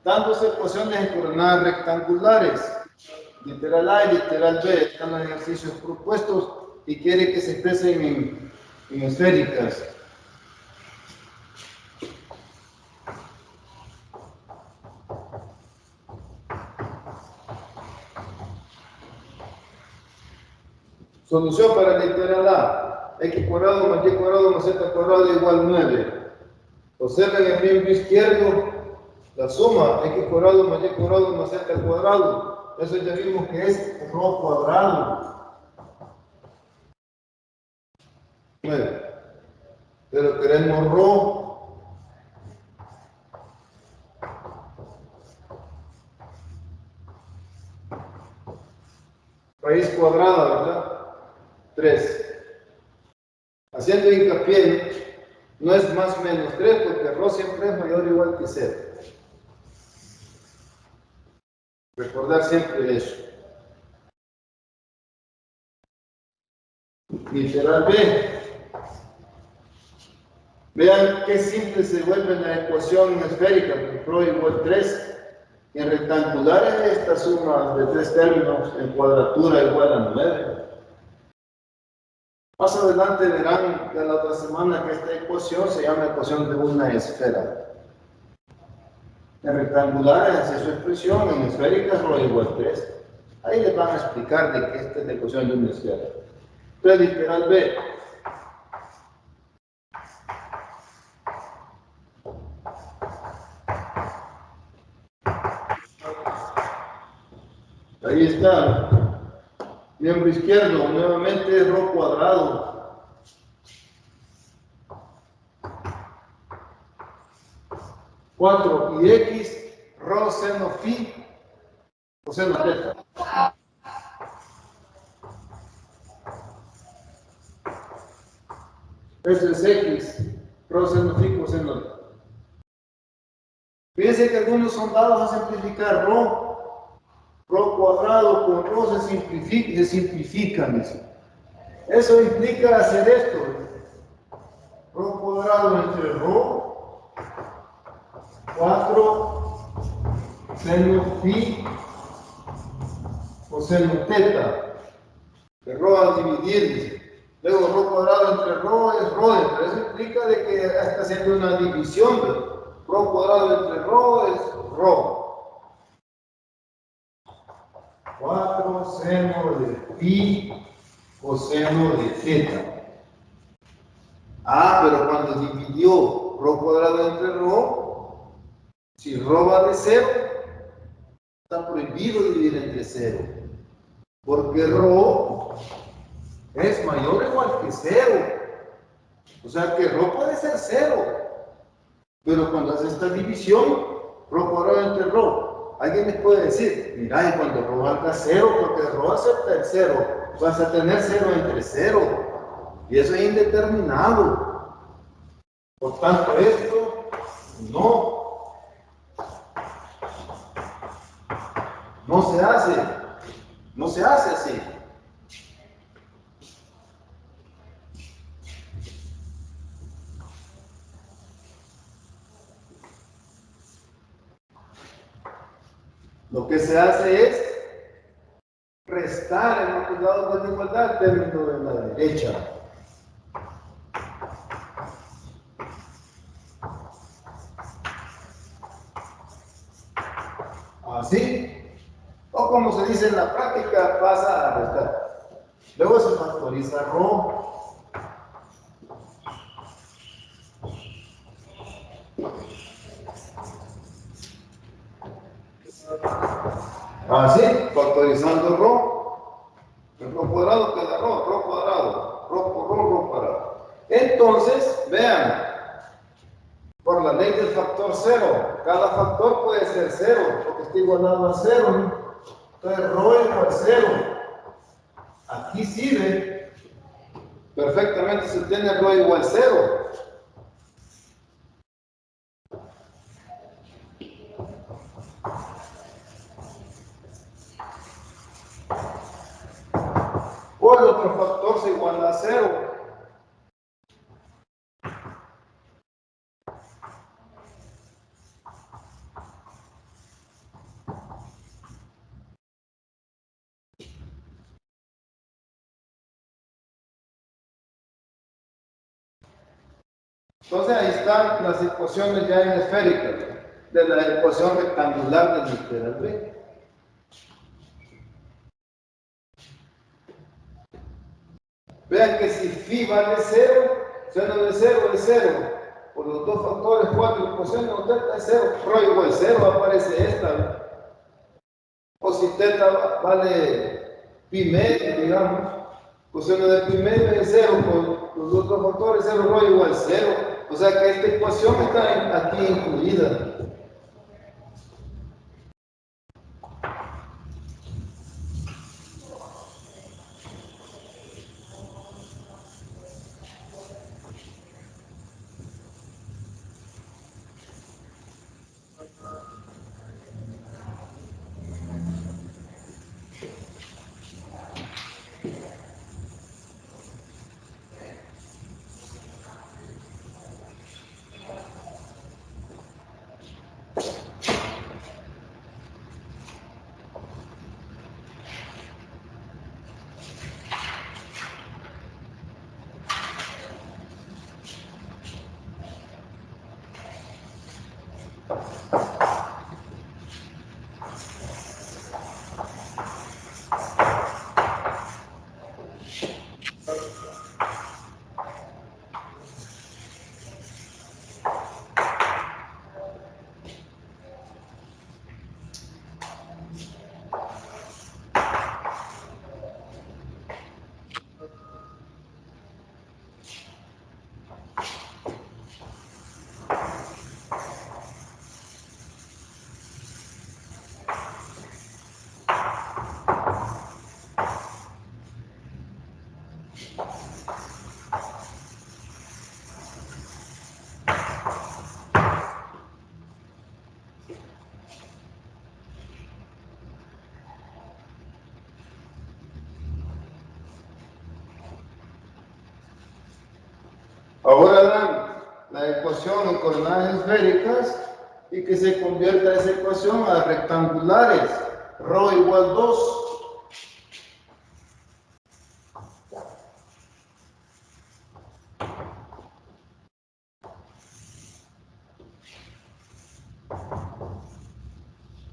Dándose ecuaciones en coordenadas rectangulares. Literal A y literal B. Están los ejercicios propuestos y quiere que se expresen en esféricas. Solución para literal A. X cuadrado más Y cuadrado más Z cuadrado igual 9. Observen el miembro izquierdo, la suma X cuadrado más Y cuadrado más Z cuadrado. Eso ya vimos que es ρ cuadrado. 9. Pero queremos ρ. Raíz cuadrada, ¿verdad? 3. Haciendo hincapié, no es más menos 3 porque ρ siempre es mayor o igual que 0. Recordar siempre eso. Literal B. Vean qué simple se vuelve la ecuación esférica, ρ igual 3. En rectangulares esta suma de 3 términos en cuadratura igual a 9. Más adelante verán ya la otra semana que esta ecuación se llama ecuación de una esfera. En rectangulares hace su expresión, en esféricas ρ igual 3. Ahí les van a explicar de que esta es la ecuación de una esfera. Entonces, literal B. Ahí está. Miembro izquierdo, nuevamente ρ cuadrado. 4 y X, ρ seno phi, coseno teta. Eso es X, ρ seno phi, coseno teta. Fíjense que algunos son dados a simplificar ρ cuadrado con ρ se simplifican. Eso implica hacer esto. Ρ cuadrado entre ρ, 4 seno phi coseno teta. De ρ a dividir. Luego ρ cuadrado entre ρ es ρ. Pero eso implica de que está haciendo una división. ¿Verdad? Ρ cuadrado entre ρ es ρ. 4 seno de pi coseno de θ. Ah, pero cuando dividió rho cuadrado entre rho, si rho va de 0, está prohibido dividir entre 0. Porque rho es mayor o igual que 0. O sea que rho puede ser 0. Pero cuando hace esta división, rho cuadrado entre rho, alguien les puede decir, mira, y cuando rho valga 0, porque rho acepta el 0, vas a tener 0 entre 0. Y eso es indeterminado. Por tanto, esto no se hace. No se hace así. Lo que se hace es restar en los lados de la igualdad el término de la derecha. Así. O como se dice en la práctica, pasa a restar. Luego se factoriza rho. Así, factorizando rho. El rho cuadrado queda rho cuadrado. Rho por rho cuadrado. Entonces, vean, por la ley del factor 0, cada factor puede ser 0, porque está igualado a 0, ¿no? Entonces, rho igual 0. Aquí sí ve. Perfectamente se tiene rho igual 0. O el otro factor se iguala a 0. Entonces ahí están las ecuaciones ya en esféricas de la ecuación rectangular del literal B. Vean que si phi vale 0, seno de 0 es 0. Por los dos factores 4 y coseno de θ es 0. Rho igual 0 aparece esta. ¿Ve? O si θ vale pi medio, digamos. Coseno de pi medio es 0. Por los otros factores 0, rho igual 0. O sea que esta ecuación está aquí incluida. Ahora dan la ecuación en coordenadas esféricas y que se convierta esa ecuación a rectangulares. Rho igual 2.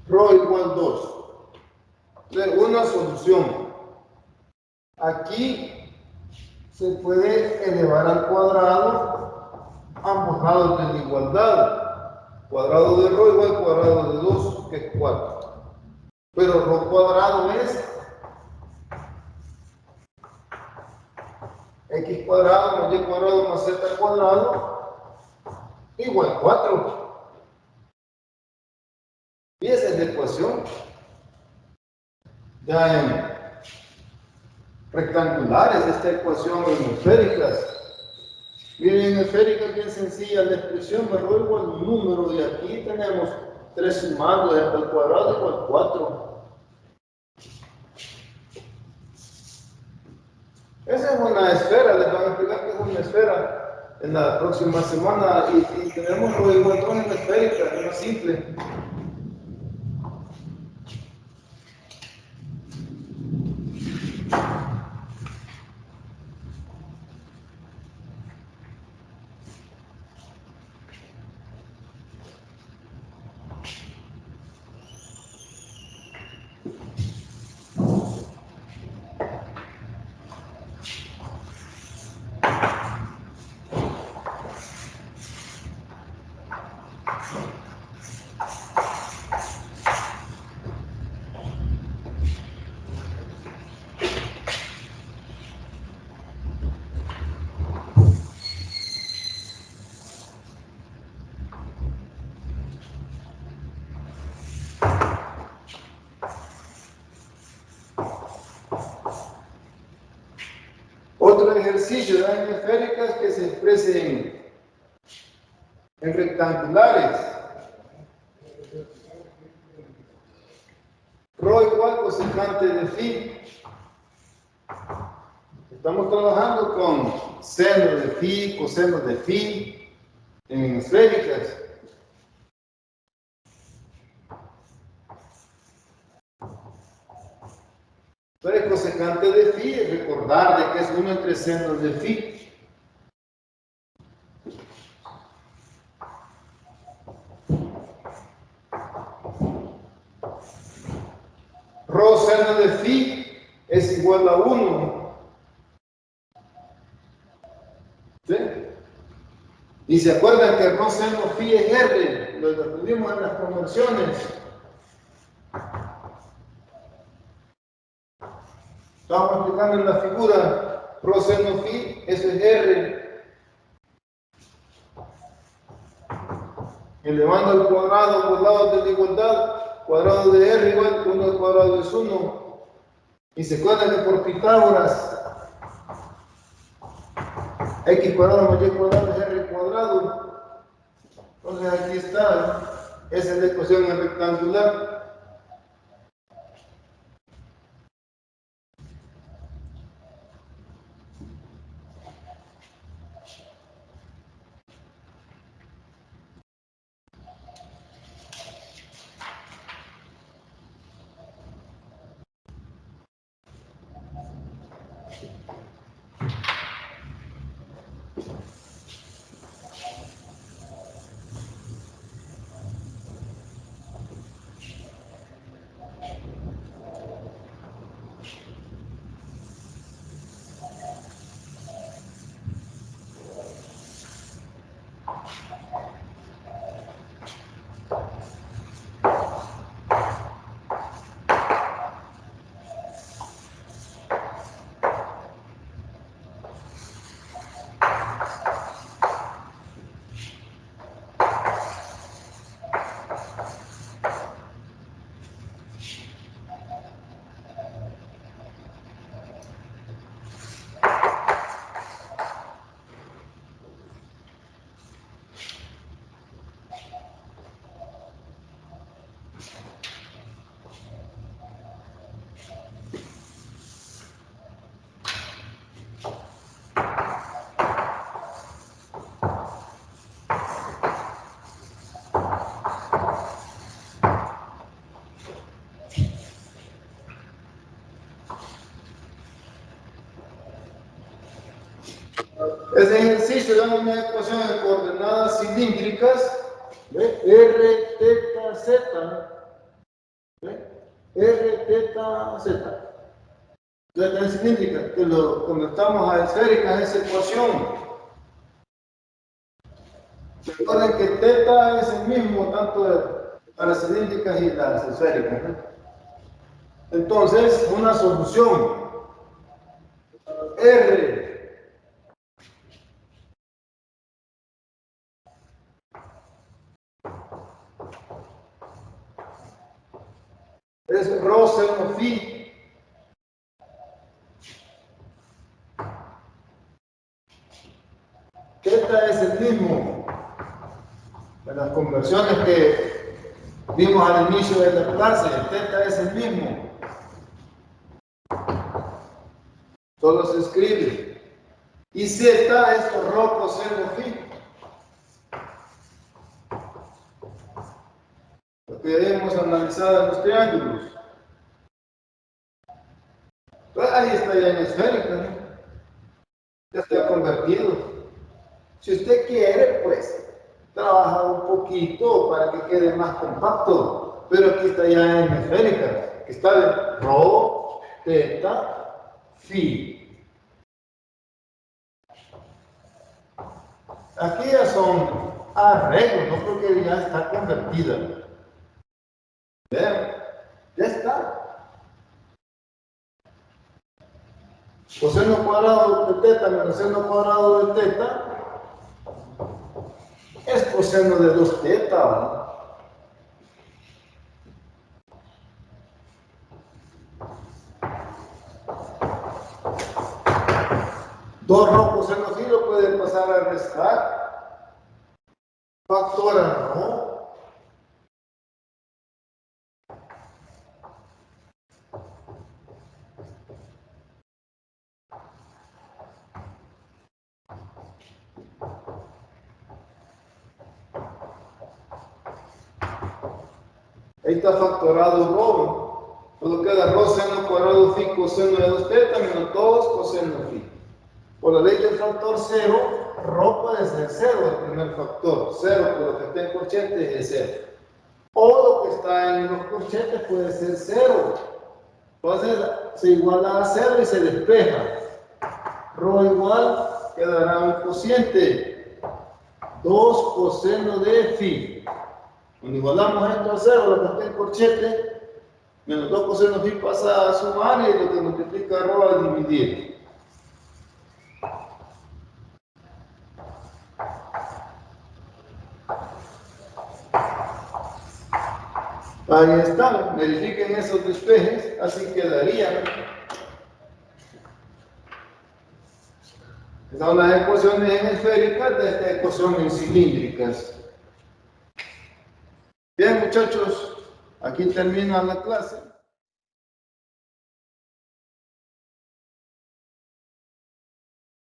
Rho igual 2. Una solución. Aquí se puede elevar al cuadrado ambos lados de la igualdad. Cuadrado de ρ igual cuadrado de 2, que es 4. Pero ρ cuadrado es x cuadrado más y cuadrado más z cuadrado igual 4. Y esa es la ecuación. Ya en rectangulares, esta ecuación en esféricas. Miren, en esféricas bien sencilla la expresión, me vuelvo al número y aquí tenemos 3 sumando al cuadrado igual 4. Esa es una esfera, les van a explicar que es una esfera en la próxima semana y tenemos lo igual en la esférica, es más simple. Otro ejercicio de esféricas que se exprese en rectangulares. Rho igual cosecante de phi. Estamos trabajando con seno de phi, coseno de phi en esféricas. Entonces, cosecante de phi es recordar de que es 1 entre senos de phi. Rho seno de phi es igual a 1. ¿Sí? Y se acuerdan que rho seno phi es R, lo aprendimos en las conversiones. Estamos explicando en la figura rho seno phi, eso es R. Elevando al cuadrado por lados de la igualdad, cuadrado de R igual 1 al cuadrado es 1. Y se acuerdan que por Pitágoras, x cuadrado más y cuadrado es R cuadrado. Entonces aquí está, esa es la ecuación en rectangular. Este ejercicio da una ecuación de coordenadas cilíndricas, ¿ve? R, θ, Z, ¿ve? R, teta, Z. Entonces, es cilíndrica, que lo convertamos a esférica esa ecuación. Recuerden que teta es el mismo tanto para las cilíndricas y las esféricas, ¿no? Entonces, una solución. R es rho seno phi. Teta es el mismo. En las conversiones que vimos al inicio de la clase, teta es el mismo. Solo se escribe. Y Z es rho coseno phi. Lo que hemos analizado en los triángulos. Pues ahí está ya en esférica, ¿no? Ya está convertido. Si usted quiere, pues, trabaja un poquito para que quede más compacto. Pero aquí está ya en esférica, que está de rho, teta, phi. Aquí ya son arreglos, no creo que ya está convertida. Vean, ya está. Coseno cuadrado de teta menos seno cuadrado de teta es coseno de 2 teta, ¿no? Dos rho coseno phi lo pueden pasar a restar. Factora rho. Ahí está factorado rho. Solo queda rho seno cuadrado phi coseno de 2 teta menos 2 coseno phi. Por la ley del factor 0, rho puede ser 0 el primer factor. 0 por lo que está en corchetes es 0. O lo que está en los corchetes puede ser 0. Entonces se iguala a 0 y se despeja. Rho igual quedará un cociente. 2 coseno de phi. Cuando igualamos esto a 0, lo que está en corchete, menos 2 coseno phi pasa a sumar y lo que multiplica rho a dividir. Ahí está, verifiquen esos despejes, así quedarían. Estas son las ecuaciones en esféricas de esta ecuación en cilíndricas. Bien, muchachos, aquí termina la clase.